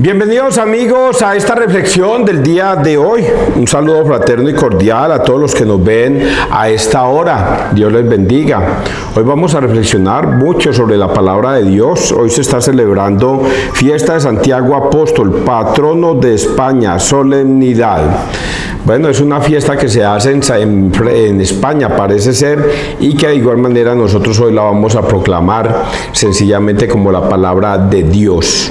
Bienvenidos amigos a esta reflexión del día de hoy. Un saludo fraterno y cordial a todos los que nos ven a esta hora. Dios les bendiga. Hoy vamos a reflexionar mucho sobre la palabra de Dios. Hoy se está celebrando fiesta de Santiago Apóstol, patrono de España, solemnidad. Bueno, es una fiesta que se hace en España, parece ser, y que de igual manera nosotros hoy la vamos a proclamar sencillamente como la palabra de Dios.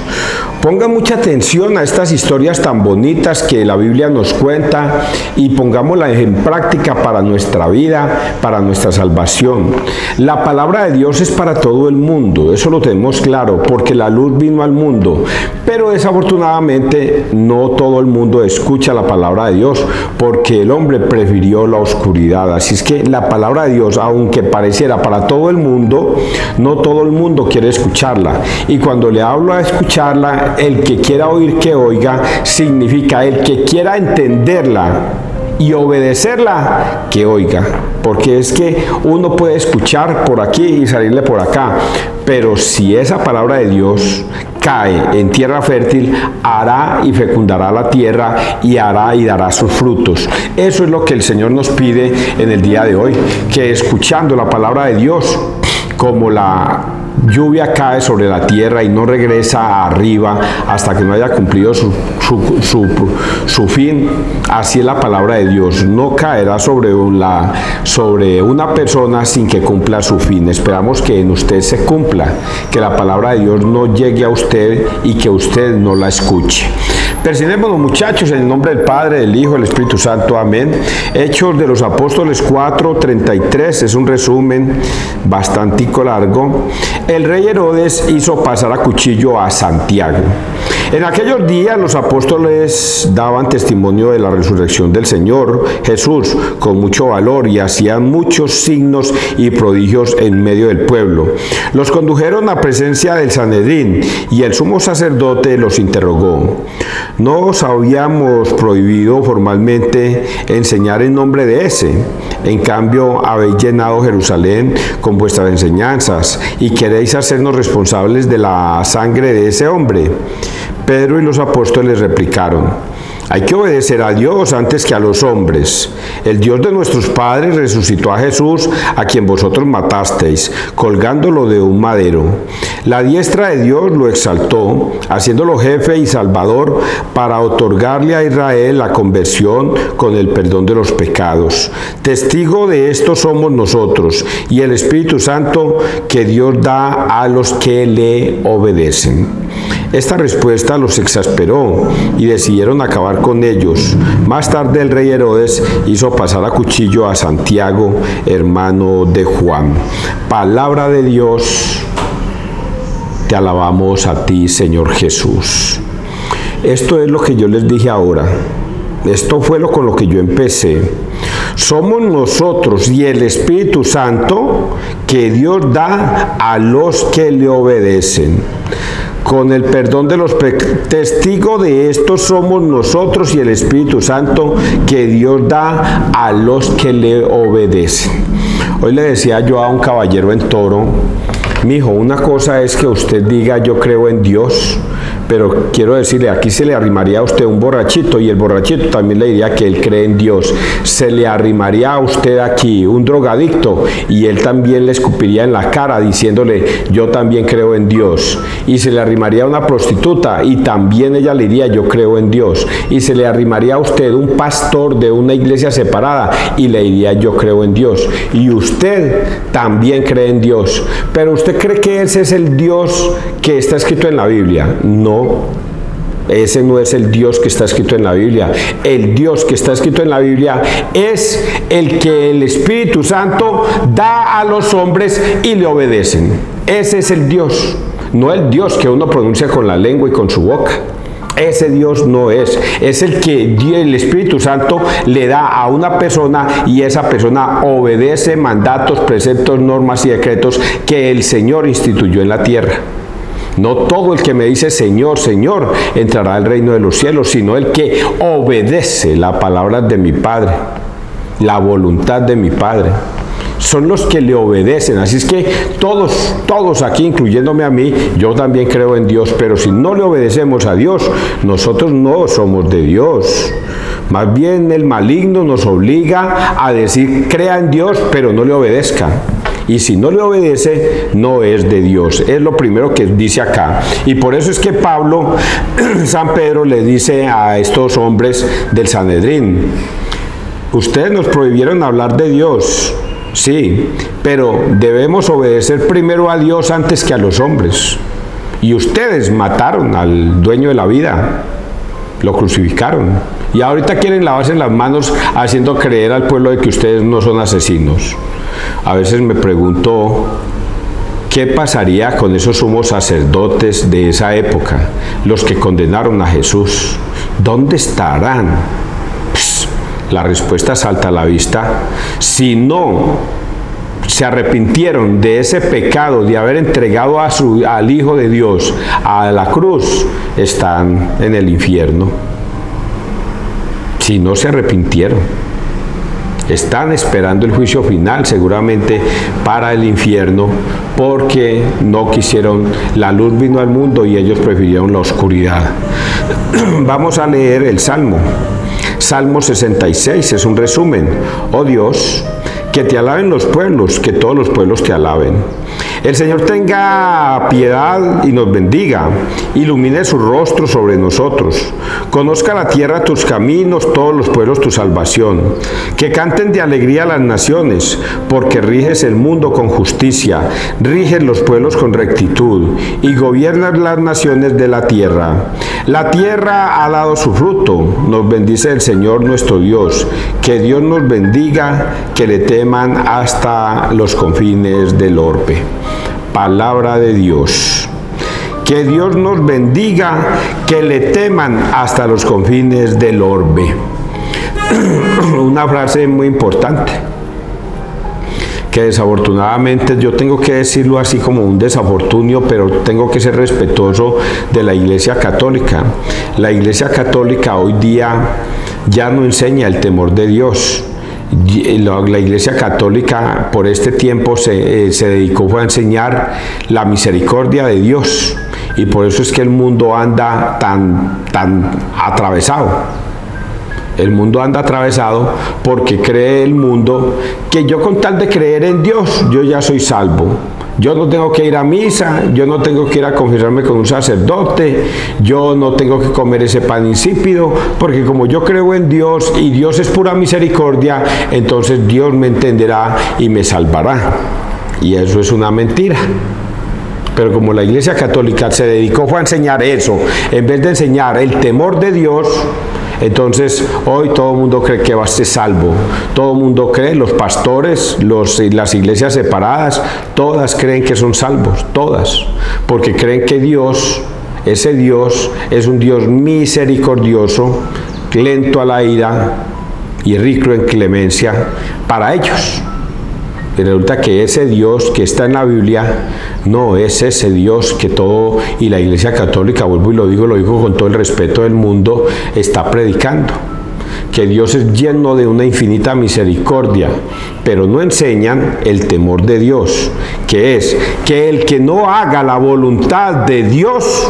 Ponga mucha atención a estas historias tan bonitas que la Biblia nos cuenta y pongámoslas en práctica para nuestra vida, para nuestra salvación. La palabra de Dios es para todo el mundo, eso lo tenemos claro, porque la luz vino al mundo, pero desafortunadamente no todo el mundo escucha la palabra de Dios, porque el hombre prefirió la oscuridad. Así es que la palabra de Dios, aunque pareciera para todo el mundo, no todo el mundo quiere escucharla. Y cuando le hablo a escucharla, el que quiera oír que oiga, significa el que quiera entenderla y obedecerla, que oiga. Porque es que uno puede escuchar por aquí y salirle por acá, pero si esa palabra de Dios cae en tierra fértil, hará y fecundará la tierra y hará y dará sus frutos. Eso es lo que el Señor nos pide en el día de hoy, que escuchando la palabra de Dios, como la lluvia cae sobre la tierra y no regresa arriba hasta que no haya cumplido su fin, así es la palabra de Dios, no caerá sobre una persona sin que cumpla su fin. Esperamos que en usted se cumpla, que la palabra de Dios no llegue a usted y que usted no la escuche. Persinémonos, muchachos, en el nombre del Padre, del Hijo, del Espíritu Santo, amén. Hechos de los Apóstoles 4:33, es un resumen bastante largo. El rey Herodes hizo pasar a cuchillo a Santiago. En aquellos días los apóstoles daban testimonio de la resurrección del Señor Jesús con mucho valor y hacían muchos signos y prodigios en medio del pueblo. Los condujeron a presencia del Sanedrín y el sumo sacerdote los interrogó. ¿No os habíamos prohibido formalmente enseñar en nombre de ese? En cambio, habéis llenado Jerusalén con vuestras enseñanzas y queréis hacernos responsables de la sangre de ese hombre. Pedro y los apóstoles replicaron: hay que obedecer a Dios antes que a los hombres. El Dios de nuestros padres resucitó a Jesús, a quien vosotros matasteis, colgándolo de un madero. La diestra de Dios lo exaltó, haciéndolo jefe y salvador para otorgarle a Israel la conversión con el perdón de los pecados. Testigo de esto somos nosotros y el Espíritu Santo que Dios da a los que le obedecen. Esta respuesta los exasperó y decidieron acabar con ellos. Más tarde el rey Herodes hizo pasar a cuchillo a Santiago, hermano de Juan. Palabra de Dios, te alabamos a ti, Señor Jesús. Esto es lo que yo les dije ahora. Esto fue con lo que yo empecé. Somos nosotros y el Espíritu Santo que Dios da a los que le obedecen. Con el perdón de los pecados. Testigo de esto somos nosotros y el Espíritu Santo que Dios da a los que le obedecen. Hoy le decía yo a un caballero en Toro: mijo, una cosa es que usted diga yo creo en Dios, pero quiero decirle, aquí se le arrimaría a usted un borrachito y el borrachito también le diría que él cree en Dios. Se le arrimaría a usted aquí un drogadicto y él también le escupiría en la cara diciéndole yo también creo en Dios. Y se le arrimaría a una prostituta y también ella le diría yo creo en Dios. Y se le arrimaría a usted un pastor de una iglesia separada y le diría yo creo en Dios. Y usted también cree en Dios. Pero ¿usted cree que ese es el Dios que está escrito en la Biblia? No. Ese no es el Dios que está escrito en la Biblia. El Dios que está escrito en la Biblia es el que el Espíritu Santo da a los hombres y le obedecen. Ese es el Dios, no el Dios que uno pronuncia con la lengua y con su boca. Ese Dios no es el que el Espíritu Santo le da a una persona y esa persona obedece mandatos, preceptos, normas y decretos que el Señor instituyó en la tierra. No todo el que me dice Señor, Señor, entrará al reino de los cielos, sino el que obedece la palabra de mi Padre, la voluntad de mi Padre. son los que le obedecen. Así es que todos aquí, incluyéndome a mí, yo también creo en Dios, pero si no le obedecemos a Dios, nosotros no somos de Dios. Más bien el maligno nos obliga a decir, crea en Dios, pero no le obedezca. Y si no le obedece, no es de Dios. Es lo primero que dice acá. Y por eso es que Pablo, San Pedro, le dice a estos hombres del Sanedrín, ustedes nos prohibieron hablar de Dios, sí, pero debemos obedecer primero a Dios antes que a los hombres. Y ustedes mataron al dueño de la vida, lo crucificaron. Y ahorita quieren lavarse las manos haciendo creer al pueblo de que ustedes no son asesinos. A veces me pregunto, ¿qué pasaría con esos sumos sacerdotes de esa época? Los que condenaron a Jesús. ¿Dónde estarán? La respuesta salta a la vista. Si no se arrepintieron de ese pecado de haber entregado al Hijo de Dios a la cruz, están en el infierno. Si no se arrepintieron, están esperando el juicio final seguramente para el infierno, porque no quisieron, la luz vino al mundo y ellos prefirieron la oscuridad. Vamos a leer el Salmo. Salmo 66 es un resumen. Oh Dios, que te alaben los pueblos, que todos los pueblos te alaben. El Señor tenga piedad y nos bendiga, ilumine su rostro sobre nosotros. Conozca la tierra tus caminos, todos los pueblos tu salvación. Que canten de alegría las naciones, porque riges el mundo con justicia, riges los pueblos con rectitud, y gobiernas las naciones de la tierra. La tierra ha dado su fruto, nos bendice el Señor nuestro Dios. Que Dios nos bendiga, que le teman hasta los confines del orbe. Palabra de Dios. Que Dios nos bendiga, que le teman hasta los confines del orbe. Una frase muy importante, que desafortunadamente yo tengo que decirlo así como un desafortunio, pero tengo que ser respetuoso de la Iglesia Católica. La Iglesia Católica hoy día ya no enseña el temor de Dios. La Iglesia Católica por este tiempo se dedicó a enseñar la misericordia de Dios, y por eso es que el mundo anda tan atravesado. El mundo anda atravesado porque cree el mundo que yo, con tal de creer en Dios, yo ya soy salvo. Yo no tengo que ir a misa, yo no tengo que ir a confesarme con un sacerdote, yo no tengo que comer ese pan insípido, porque como yo creo en Dios y Dios es pura misericordia, entonces Dios me entenderá y me salvará. Y eso es una mentira. Pero como la Iglesia Católica se dedicó a enseñar eso, en vez de enseñar el temor de Dios, entonces hoy todo el mundo cree que va a ser salvo. Todo el mundo cree, los pastores, las iglesias separadas, todas creen que son salvos, todas, porque creen que Dios, ese Dios, es un Dios misericordioso, lento a la ira y rico en clemencia para ellos. Y resulta que ese Dios que está en la Biblia no es ese Dios que todo, y la Iglesia Católica, vuelvo y lo digo con todo el respeto del mundo, está predicando. Que Dios es lleno de una infinita misericordia, pero no enseñan el temor de Dios, que es que el que no haga la voluntad de Dios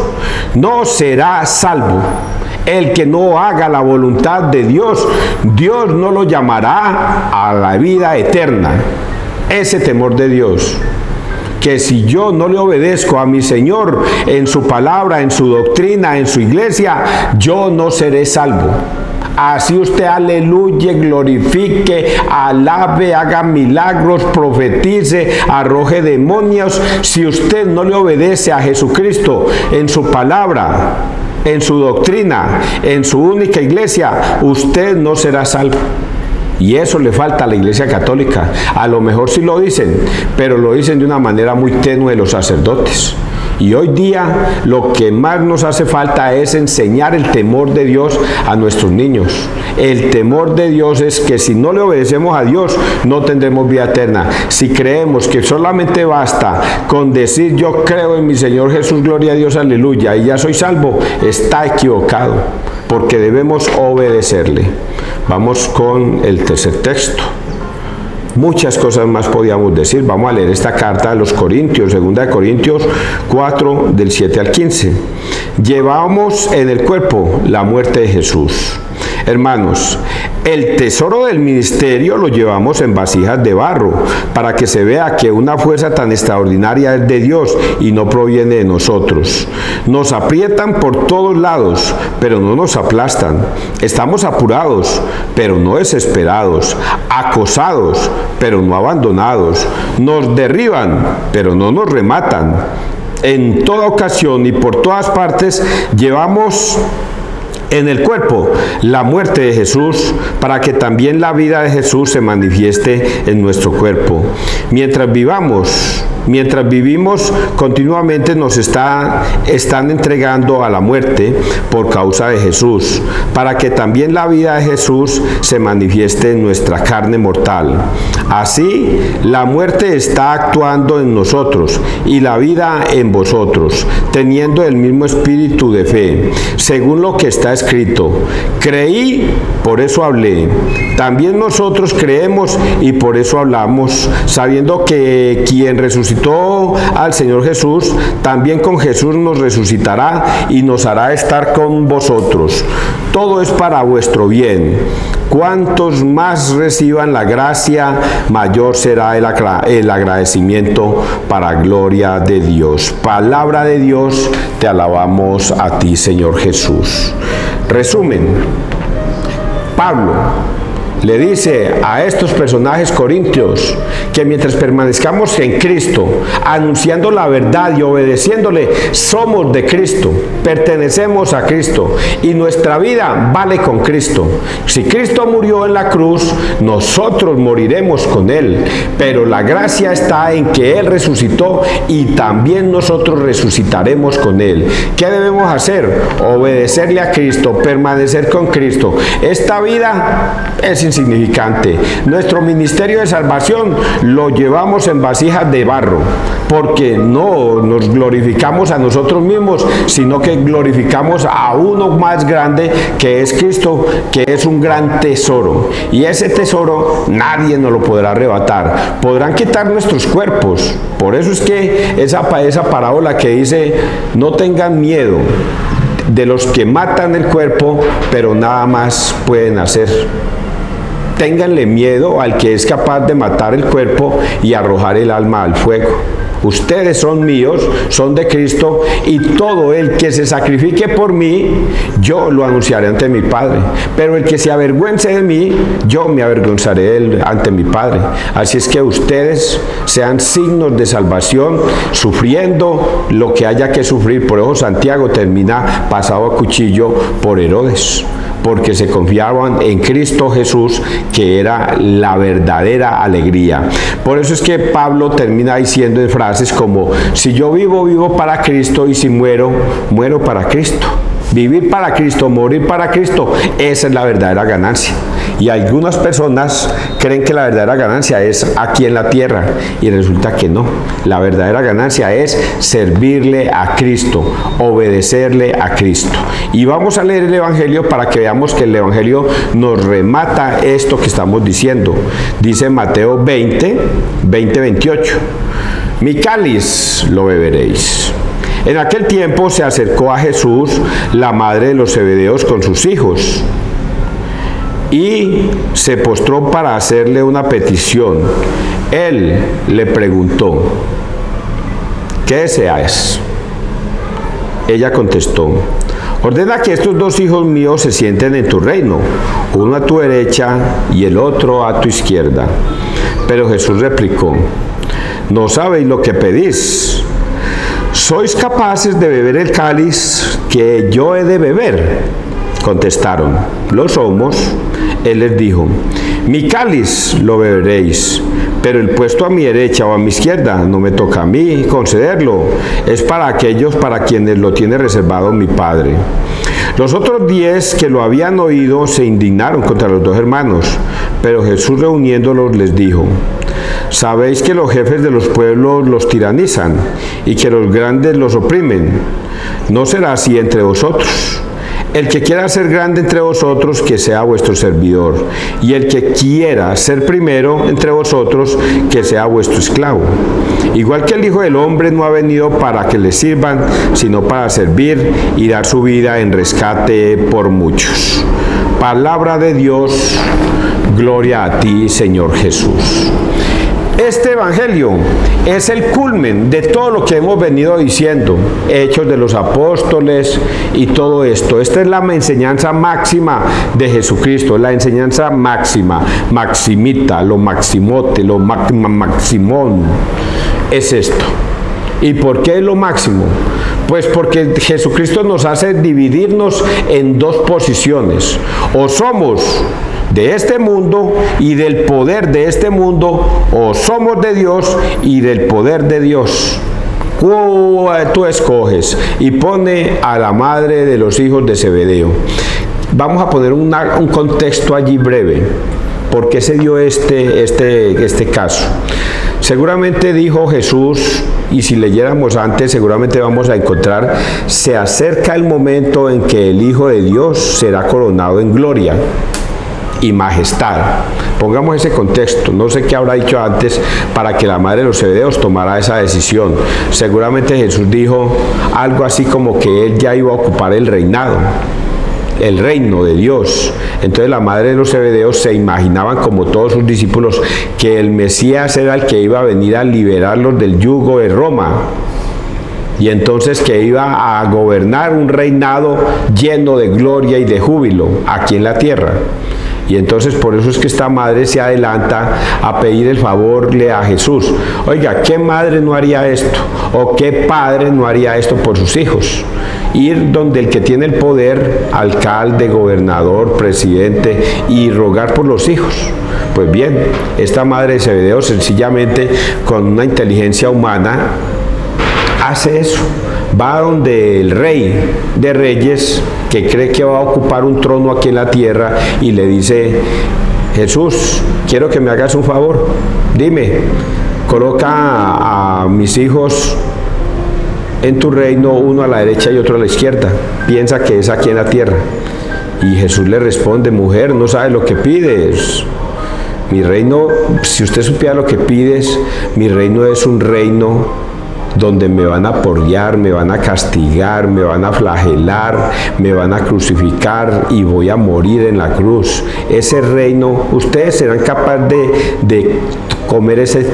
no será salvo. El que no haga la voluntad de Dios, Dios no lo llamará a la vida eterna. Ese temor de Dios, que si yo no le obedezco a mi Señor en su palabra, en su doctrina, en su iglesia, yo no seré salvo. Así usted aleluye, glorifique, alabe, haga milagros, profetice, arroje demonios. Si usted no le obedece a Jesucristo en su palabra, en su doctrina, en su única iglesia, usted no será salvo. Y eso le falta a la Iglesia Católica. A lo mejor sí lo dicen, pero lo dicen de una manera muy tenue los sacerdotes. Y hoy día lo que más nos hace falta es enseñar el temor de Dios a nuestros niños. El temor de Dios es que si no le obedecemos a Dios, no tendremos vida eterna. Si creemos que solamente basta con decir yo creo en mi Señor Jesús, gloria a Dios, aleluya, y ya soy salvo, está equivocado, porque debemos obedecerle. Vamos con el tercer texto. Muchas cosas más podíamos decir. Vamos a leer esta carta de los Corintios, 2 de Corintios 4, del 7 al 15. Llevamos en el cuerpo la muerte de Jesús. Hermanos, el tesoro del ministerio lo llevamos en vasijas de barro, para que se vea que una fuerza tan extraordinaria es de Dios y no proviene de nosotros. Nos aprietan por todos lados, pero no nos aplastan. Estamos apurados, pero no desesperados. Acosados, pero no abandonados. Nos derriban, pero no nos rematan. En toda ocasión y por todas partes llevamos en el cuerpo la muerte de Jesús, para que también la vida de Jesús se manifieste en nuestro cuerpo. Mientras vivimos continuamente nos están entregando a la muerte por causa de Jesús, para que también la vida de Jesús se manifieste en nuestra carne mortal. Así, la muerte está actuando en nosotros y la vida en vosotros, teniendo el mismo espíritu de fe, según lo que está escrito: creí, por eso hablé. También nosotros creemos y por eso hablamos, sabiendo que quien resucitó al Señor Jesús, también con Jesús nos resucitará y nos hará estar con vosotros. Todo es para vuestro bien. Cuantos más reciban la gracia, mayor será el agradecimiento para gloria de Dios. Palabra de Dios, te alabamos a ti, Señor Jesús. Resumen: Pablo le dice a estos personajes corintios que mientras permanezcamos en Cristo, anunciando la verdad y obedeciéndole, somos de Cristo, pertenecemos a Cristo y nuestra vida vale con Cristo. Si Cristo murió en la cruz, nosotros moriremos con Él, pero la gracia está en que Él resucitó y también nosotros resucitaremos con Él. ¿Qué debemos hacer? Obedecerle a Cristo, permanecer con Cristo. Esta vida es insignificante. Nuestro ministerio de salvación lo llevamos en vasijas de barro, porque no nos glorificamos a nosotros mismos, sino que glorificamos a uno más grande, que es Cristo, que es un gran tesoro, y ese tesoro nadie nos lo podrá arrebatar. Podrán quitar nuestros cuerpos. Por eso es que esa parábola que dice: no tengan miedo de los que matan el cuerpo, pero nada más pueden hacer. Ténganle miedo al que es capaz de matar el cuerpo y arrojar el alma al fuego. Ustedes son míos, son de Cristo, y todo el que se sacrifique por mí, yo lo anunciaré ante mi Padre. Pero el que se avergüence de mí, yo me avergonzaré de él ante mi Padre. Así es que ustedes sean signos de salvación, sufriendo lo que haya que sufrir. Por eso Santiago termina pasado a cuchillo por Herodes, porque se confiaban en Cristo Jesús, que era la verdadera alegría. Por eso es que Pablo termina diciendo en frases como: si yo vivo, vivo para Cristo, y si muero, muero para Cristo. Vivir para Cristo, morir para Cristo, esa es la verdadera ganancia. Y algunas personas creen que la verdadera ganancia es aquí en la tierra, y resulta que no. La verdadera ganancia es servirle a Cristo, obedecerle a Cristo. Y vamos a leer el Evangelio para que veamos que el Evangelio nos remata esto que estamos diciendo. Dice Mateo 28: mi cáliz lo beberéis. En aquel tiempo se acercó a Jesús la madre de los Zebedeos con sus hijos y se postró para hacerle una petición. Él le preguntó: ¿qué deseas? Ella contestó: ordena que estos dos hijos míos se sienten en tu reino, uno a tu derecha y el otro a tu izquierda. Pero Jesús replicó: no sabéis lo que pedís. ¿Sois capaces de beber el cáliz que yo he de beber? Contestaron: lo somos. Él les dijo: mi cáliz lo beberéis, pero el puesto a mi derecha o a mi izquierda no me toca a mí concederlo, es para aquellos para quienes lo tiene reservado mi Padre. Los otros 10 que lo habían oído se indignaron contra los dos hermanos, pero Jesús, reuniéndolos, les dijo: sabéis que los jefes de los pueblos los tiranizan y que los grandes los oprimen. No será así entre vosotros. El que quiera ser grande entre vosotros, que sea vuestro servidor. Y el que quiera ser primero entre vosotros, que sea vuestro esclavo. Igual que el Hijo del Hombre no ha venido para que le sirvan, sino para servir y dar su vida en rescate por muchos. Palabra de Dios, gloria a ti, Señor Jesús. Este evangelio es el culmen de todo lo que hemos venido diciendo, Hechos de los Apóstoles y todo esto. Esta es la enseñanza máxima de Jesucristo, la enseñanza máxima, maximita, lo maximote, lo maximón, es esto. ¿Y por qué es lo máximo? Pues porque Jesucristo nos hace dividirnos en dos posiciones. O somos de este mundo y del poder de este mundo, o somos de Dios y del poder de Dios. Tú escoges y pone a la madre de los hijos de Zebedeo. Vamos a poner un contexto allí breve. ¿Por qué se dio este caso? Seguramente dijo Jesús, y si leyéramos antes seguramente vamos a encontrar, se acerca el momento en que el Hijo de Dios será coronado en gloria y majestad. Pongamos ese contexto. No sé qué habrá dicho antes para que la madre de los Zebedeos tomara esa decisión. Seguramente Jesús dijo algo así como que él ya iba a ocupar el reinado, el reino de Dios. Entonces la madre de los Zebedeos se imaginaban, como todos sus discípulos, que el Mesías era el que iba a venir a liberarlos del yugo de Roma, y entonces que iba a gobernar un reinado lleno de gloria y de júbilo aquí en la tierra. Y entonces por eso es que esta madre se adelanta a pedir el favor a Jesús. Oiga, ¿qué madre no haría esto? ¿O qué padre no haría esto por sus hijos? Ir donde el que tiene el poder, alcalde, gobernador, presidente, y rogar por los hijos. Pues bien, esta madre de Zebedeo sencillamente con una inteligencia humana hace eso. Va donde el rey de reyes, que cree que va a ocupar un trono aquí en la tierra, y le dice: Jesús, quiero que me hagas un favor. Dime, coloca a mis hijos en tu reino, uno a la derecha y otro a la izquierda. Piensa que es aquí en la tierra. Y Jesús le responde: mujer, no sabes lo que pides. Mi reino, si usted supiera lo que pides, mi reino es un reino donde me van a porrear, me van a castigar, me van a flagelar, me van a crucificar y voy a morir en la cruz. Ese reino, ustedes serán capaces de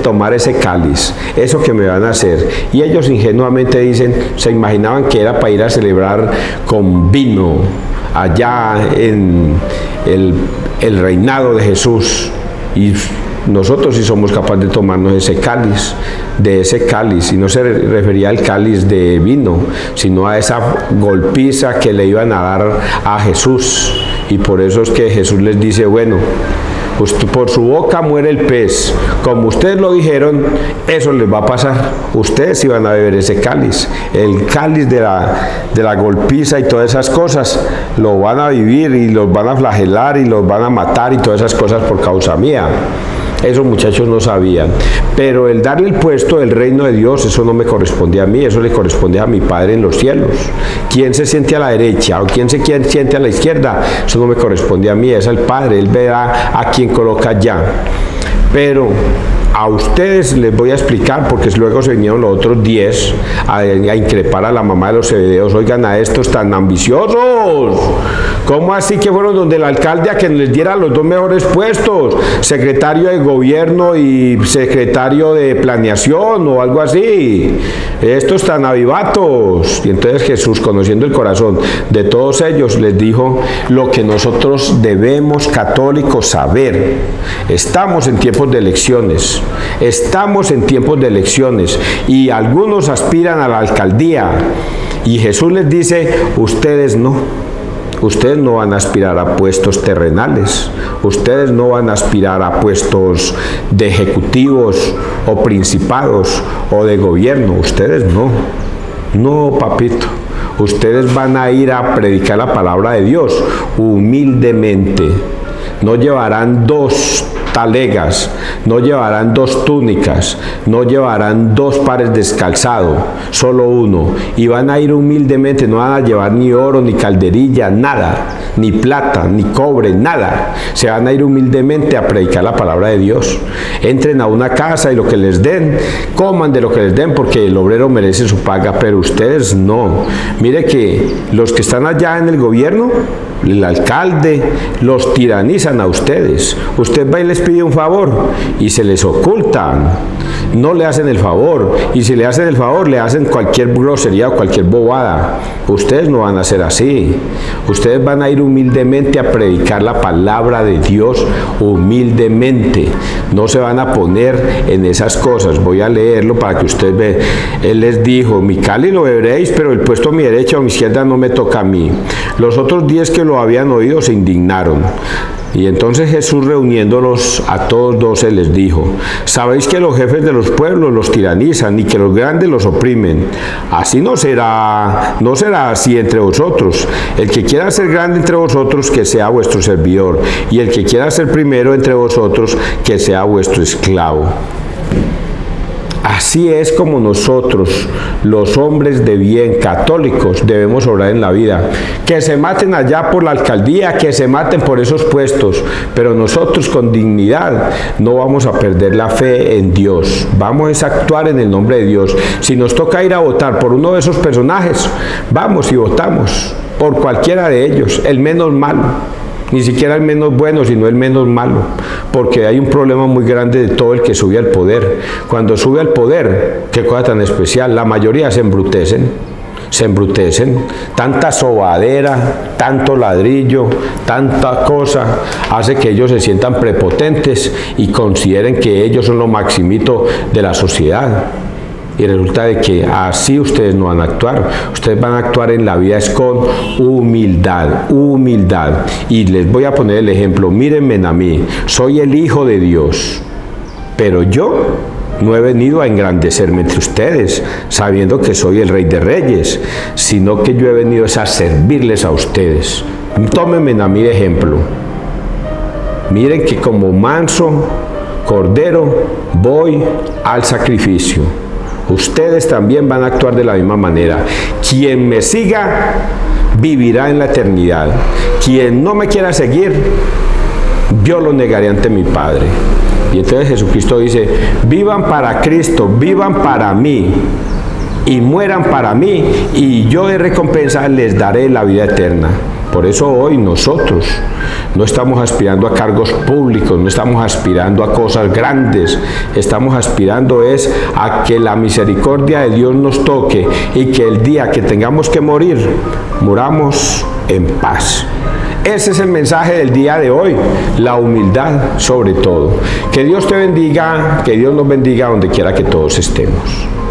tomar ese cáliz, eso que me van a hacer. Y ellos ingenuamente dicen, se imaginaban que era para ir a celebrar con vino allá en el reinado de Jesús. Y nosotros sí somos capaces de tomarnos ese cáliz, y no se refería al cáliz de vino, sino a esa golpiza que le iban a dar a Jesús. Y por eso es que Jesús les dice: bueno, pues por su boca muere el pez, como ustedes lo dijeron, eso les va a pasar. Ustedes sí van a beber ese cáliz, el cáliz de la golpiza y todas esas cosas, lo van a vivir y los van a flagelar y los van a matar y todas esas cosas por causa mía. Esos muchachos no sabían, pero el darle el puesto del reino de Dios, eso no me corresponde a mí, eso le corresponde a mi Padre en los cielos. ¿Quién se siente a la derecha o quién se siente a la izquierda? Eso no me corresponde a mí, es al Padre, Él verá a quién coloca allá. Pero a ustedes les voy a explicar, porque luego se vinieron los otros 10 a increpar a la mamá de los Zebedeos. Oigan, a estos tan ambiciosos, ¿cómo así que fueron donde el alcalde a que les diera los 2 mejores puestos? Secretario de gobierno y secretario de planeación o algo así. Estos tan avivatos. Y entonces Jesús, conociendo el corazón de todos ellos, les dijo lo que nosotros debemos, católicos, saber. Estamos en tiempos de elecciones. Estamos en tiempos de elecciones y algunos aspiran a la alcaldía. Y Jesús les dice: ustedes no. Ustedes no van a aspirar a puestos terrenales, ustedes no van a aspirar a puestos de ejecutivos o principados o de gobierno, ustedes no. No, papito, ustedes van a ir a predicar la palabra de Dios humildemente. No llevarán 2 talegas, no llevarán 2 túnicas, no llevarán 2 pares de calzado, solo uno, y van a ir humildemente, no van a llevar ni oro, ni calderilla, nada, ni plata, ni cobre, nada. Se van a ir humildemente a predicar la palabra de Dios. Entren a una casa y lo que les den, coman de lo que les den, porque el obrero merece su paga, pero ustedes no. Mire que los que están allá en el gobierno, el alcalde, los tiranizan a ustedes. Usted va y les pide un favor y se les ocultan. No le hacen el favor, y si le hacen el favor le hacen cualquier grosería o cualquier bobada. Ustedes no van a ser así. Ustedes van a ir humildemente a predicar la palabra de Dios humildemente. No se van a poner en esas cosas. Voy a leerlo para que usted vea. Él les dijo: mi cáliz lo beberéis, pero el puesto a mi derecha o a mi izquierda no me toca a mí. Los otros 10 que lo habían oído se indignaron. Y entonces Jesús, reuniéndolos a todos 12, les dijo: sabéis que los jefes de los pueblos los tiranizan y que los grandes los oprimen. Así no será así entre vosotros. El que quiera ser grande entre vosotros, que sea vuestro servidor, y el que quiera ser primero entre vosotros, que sea vuestro esclavo. Así es como nosotros, los hombres de bien, católicos, debemos obrar en la vida. Que se maten allá por la alcaldía, que se maten por esos puestos, pero nosotros con dignidad no vamos a perder la fe en Dios. Vamos a actuar en el nombre de Dios. Si nos toca ir a votar por uno de esos personajes, vamos y votamos por cualquiera de ellos, el menos malo. Ni siquiera el menos bueno, sino el menos malo, porque hay un problema muy grande de todo el que sube al poder. Cuando sube al poder, qué cosa tan especial, la mayoría se embrutecen, tanta sobadera, tanto ladrillo, tanta cosa, hace que ellos se sientan prepotentes y consideren que ellos son lo maximito de la sociedad. Y resulta de que así ustedes no van a actuar. Ustedes van a actuar en la vida es con humildad, humildad. Y les voy a poner el ejemplo. Mírenme a mí, soy el Hijo de Dios, pero yo no he venido a engrandecerme entre ustedes, sabiendo que soy el Rey de Reyes, sino que yo he venido a servirles a ustedes. Tómenme a mí de ejemplo. Miren que como manso cordero voy al sacrificio. Ustedes también van a actuar de la misma manera. Quien me siga vivirá en la eternidad. Quien no me quiera seguir, yo lo negaré ante mi Padre. Y entonces Jesucristo dice: vivan para Cristo, vivan para mí y mueran para mí, y yo de recompensa les daré la vida eterna. Por eso hoy nosotros no estamos aspirando a cargos públicos, no estamos aspirando a cosas grandes, estamos aspirando es a que la misericordia de Dios nos toque y que el día que tengamos que morir, muramos en paz. Ese es el mensaje del día de hoy, la humildad sobre todo. Que Dios te bendiga, que Dios nos bendiga donde quiera que todos estemos.